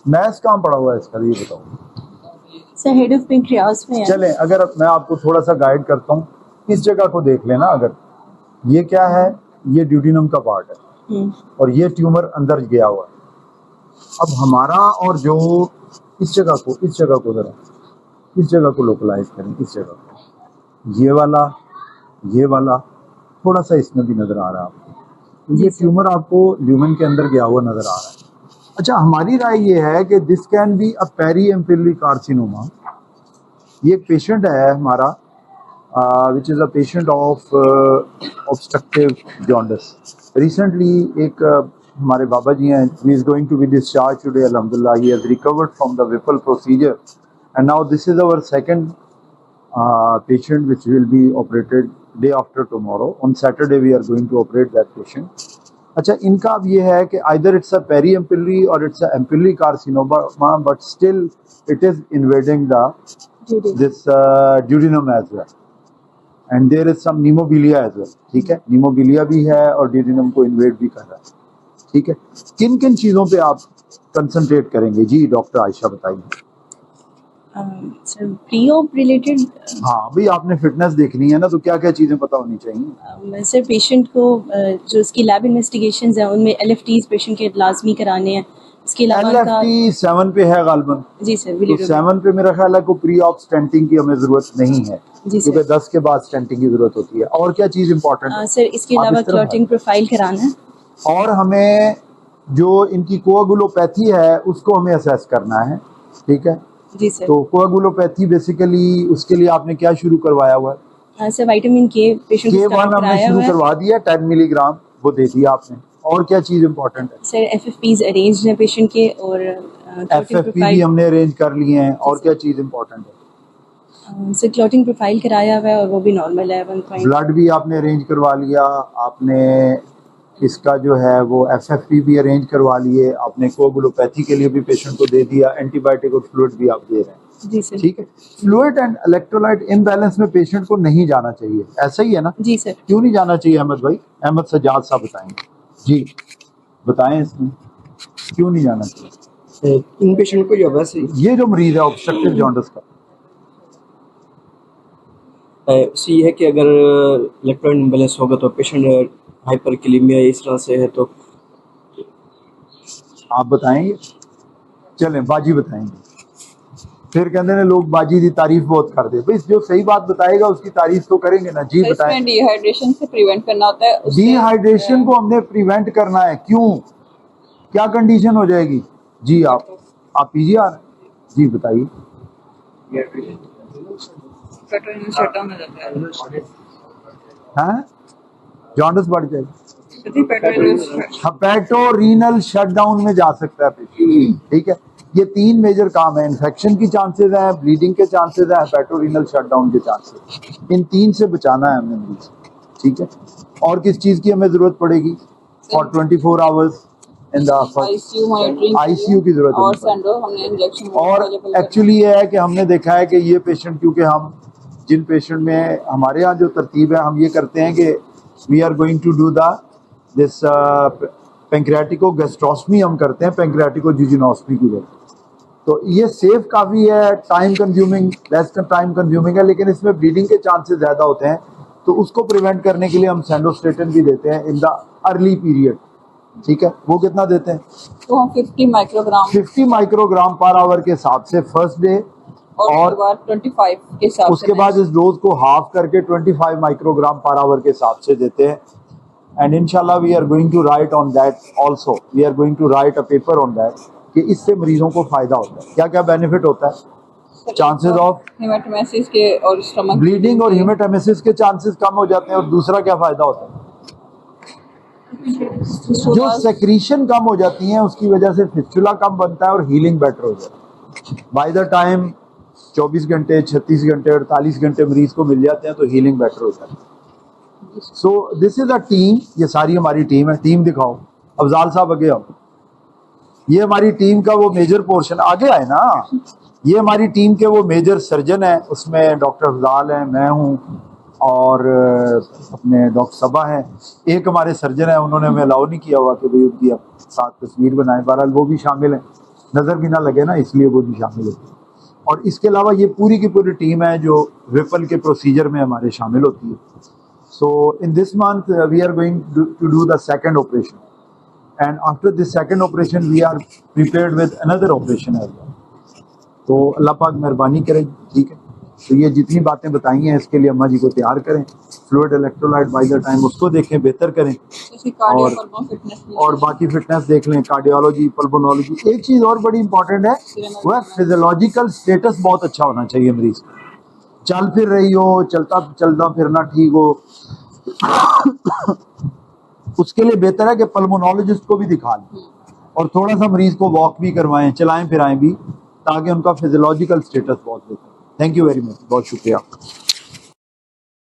Maths कहाँ पढ़ा हुआ है इसका, ये बताओ। सर हेड ऑफ पेंक्रियास में है। चले, अगर मैं आपको थोड़ा सा गाइड करता हूँ, इस जगह को देख लेना। अगर ये क्या है, ये ड्यूडिनम का पार्ट है और ये ट्यूमर अंदर गया हुआ है। अब हमारा और जो इस जगह को जरा इस जगह को लोकलाइज करें, इस जगह को, ये वाला थोड़ा सा इसमें भी नजर आ रहा है आपको, तो ये ट्यूमर आपको ल्यूमेन के अंदर गया हुआ नजर आ रहा है। अच्छा, हमारी राय ये है कि this can be a periampullary carcinoma. ये एक पेशेंट है हमारा which is a patient of obstructive jaundice. Recently एक हमारे बाबा जी हैं, he is going to be discharge today अल्हम्दुलिल्लाह, he has recovered from the Whipple procedure and now this is our second patient which will be operated day after tomorrow. On Saturday we are going to operate that patient. अच्छा, इनका अब ये है कि either it's a periampillary or it's a ampullary carcinoma, but still it is invading the this duodenum as well, and there is some pneumobilia as well. ठीक है, pneumobilia भी है और duodenum को invade भी कर रहा है। ठीक है, किन किन चीज़ों पे आप कंसंट्रेट करेंगे जी डॉक्टर आयशा, बताइए। Sir pre op related. हाँ भाई, आपने फिटनेस देखनी है ना, तो क्या क्या चीजें पता होनी चाहिए। सर पेशेंट को जो उसकी लैब इन्वेस्टिगेशंस हैं उनमें एलएफटीज पेशेंट के लाजमी कराने हैं। इसके अलावा LFT 7 पे है गालबन। जी सर, तो 7 पे मेरा ख्याल है को प्री ऑप स्टेंटिंग की हमें जरूरत नहीं है, क्योंकि 10 के बाद स्टेंटिंग की जरूरत होती है। और क्या चीज इंपॉर्टेंट है सर? इसके अलावा क्लॉटिंग प्रोफाइल कराना है, और हमें जो इनकी कोआगुलोपैथी है उसको हमें असेस करना है। ठीक है जी सर। तो कोआगुलोपैथी बेसिकली उसके लिए आपने क्या शुरू करवाया हुआ है? सर विटामिन के पेशेंट को स्टार्ट हमने कराया शुरू हुआ है। करवा दिया 10 मिलीग्राम, वो दे दिया आपने। और क्या चीज इंपॉर्टेंट है? सर एफएफपीज अरेंज है पेशेंट के, और FFP भी हमने अरेंज कर लिए हैं। और क्या चीज इंपॉर्टेंट है? सर क्लॉटिंग प्रोफाइल कराया हुआ है और वो भी नॉर्मल है 1. ब्लड भी आपने अरेंज करवा लिया आपने, इसका जो है वो FFP भी अरेंज करवा लिए आपने, कोगुलोपैथी के लिए भी पेशेंट को दे दिया, एंटीबायोटिक और फ्लूइड भी आप दे रहे हैं। जी सर। ठीक है, फ्लूइड एंड इलेक्ट्रोलाइट इम्बैलेंस में पेशेंट को नहीं जाना चाहिए, ऐसा ही है ना? जी सर। क्यों नहीं जाना चाहिए अहमद भाई? अहमद सजाद साहब बताएंगे जी, बताएं इसमें क्यों नहीं जाना चाहिए इन पेशेंट को? वैसे ये जो मरीज है ऑब्स्ट्रक्टिव जॉन्डिस का, ये है कि अगर इलेक्ट्रोलाइट इम्बैलेंस होगा तो पेशेंट हाइपरकैलेमिया इस तरह से है, तो आप बताएंगे? चलें, बाजी बताएंगे। फिर कहते हैं लोग बाजी की तारीफ बहुत करते हैं, भाई जो सही बात बताएगा उसकी तारीफ तो करेंगे ना जी। बताएं। डिहाइड्रेशन से प्रिवेंट करना होता है। डिहाइड्रेशन को हमने प्रिवेंट करना है, क्यों, क्या कंडीशन हो जाएगी जी? आप पीजीआर जी बताइए। हाँ, जॉन्डिस बढ़ जाएगी, हेपेटोरीनल शटडाउन में जा सकता है पेशेंट। ठीक है, ये 3 मेजर काम है, इन्फेक्शन की चांसेस हैं, ब्लीडिंग के चांसेस हैं, हेपेटोरीनल शटडाउन के चांसेस। इन 3 से बचाना है हमने मरीज। ठीक है, और किस चीज की हमें जरूरत पड़ेगी? For 24 hours in the ICU की जरूरत है। और एक्चुअली ये है कि हमने देखा है कि ये पेशेंट, क्योंकि हम जिन पेशेंट में हमारे यहाँ जो तरतीब है, हम ये करते हैं कि we are going to do this pancreaticogastrostomy हम करते हैं, पेंक्रियाटिको जिजिनोस्टमी की वजह। तो ये सेफ काफ़ी है, time consuming, less time consuming है, लेकिन इसमें ब्लीडिंग के चांसेस ज़्यादा होते हैं, तो उसको प्रिवेंट करने के लिए हम सेंडोस्टेटिन भी देते हैं इन द अर्ली पीरियड। ठीक है, वो कितना देते हैं? तो हम 50 माइक्रोग्राम पर आवर के हिसाब से फर्स्ट डे, और 25 के हिसाब से उसके बाद इस डोज को हाफ करके 25 माइक्रोग्राम पर आवर के हिसाब से देते हैं। एंड इंशाल्लाह we are going to write on that also, we are going to write a paper on that कि इससे मरीजों को फायदा होता है। क्या क्या बेनिफिट होता है? चांसेस ऑफ हेमेटोमेसिस के और स्टमक ब्लीडिंग और हेमेटोमेसिस के चांसेस कम हो जाते हैं। और दूसरा क्या फायदा होता है? जो सेक्रीशन कम हो जाती है उसकी वजह से फिस्टुला कम बनता है और हीलिंग बेटर हो जाती है। बाय द टाइम 24 घंटे, 36 घंटे, 48 घंटे मरीज को मिल जाते हैं तो हीलिंग बेटर हो जाती है। So this is a team, ये सारी हमारी टीम है। टीम दिखाओ, अफजाल साहब आगे आओ। ये हमारी टीम का वो मेजर पोर्शन, आगे आए ना। ये हमारी टीम के वो मेजर सर्जन है, उसमें डॉक्टर अफजाल हैं, मैं हूँ, और अपने डॉक्टर सबा हैं। एक हमारे सर्जन है, उन्होंने हमें अलाउ नहीं किया हुआ कि भाई उनकी साथ तस्वीर बनाए, बहरहाल वो भी शामिल हैं। नज़र भी ना लगे ना, इसलिए वो भी शामिल होती है। और इसके अलावा ये पूरी की पूरी टीम है जो रिपल के प्रोसीजर में हमारे शामिल होती है। So in this month we are going to do the second operation, and after this second operation we are prepared with another operation as well. तो अल्लाह पाक मेहरबानी करे, ठीक है। तो ये जितनी बातें बताई हैं इसके लिए अम्मा जी को तैयार करें, fluid electrolyte by the time उसको देखें, बेहतर करें, जैसे कार्डियो और- पल्मोन फिटनेस और बाकी फिटनेस देख लें, कार्डियोलॉजी, पल्मोनोलॉजी। एक चीज़ और बड़ी इंपॉर्टेंट है, वह फिजियोलॉजिकल स्टेटस बहुत अच्छा होना चाहिए मरीज का। चल फिर रही हो, चलता फिरना ठीक हो, उसके लिए बेहतर है कि पल्मोनोलॉजिस्ट को भी दिखा लें और थोड़ा सा मरीज को वॉक भी करवाएं, चलाएं फिराएं भी, ताकि उनका फिजियोलॉजिकल स्टेटस बहुत बेहतर। थैंक यू वेरी मच, बहुत शुक्रिया।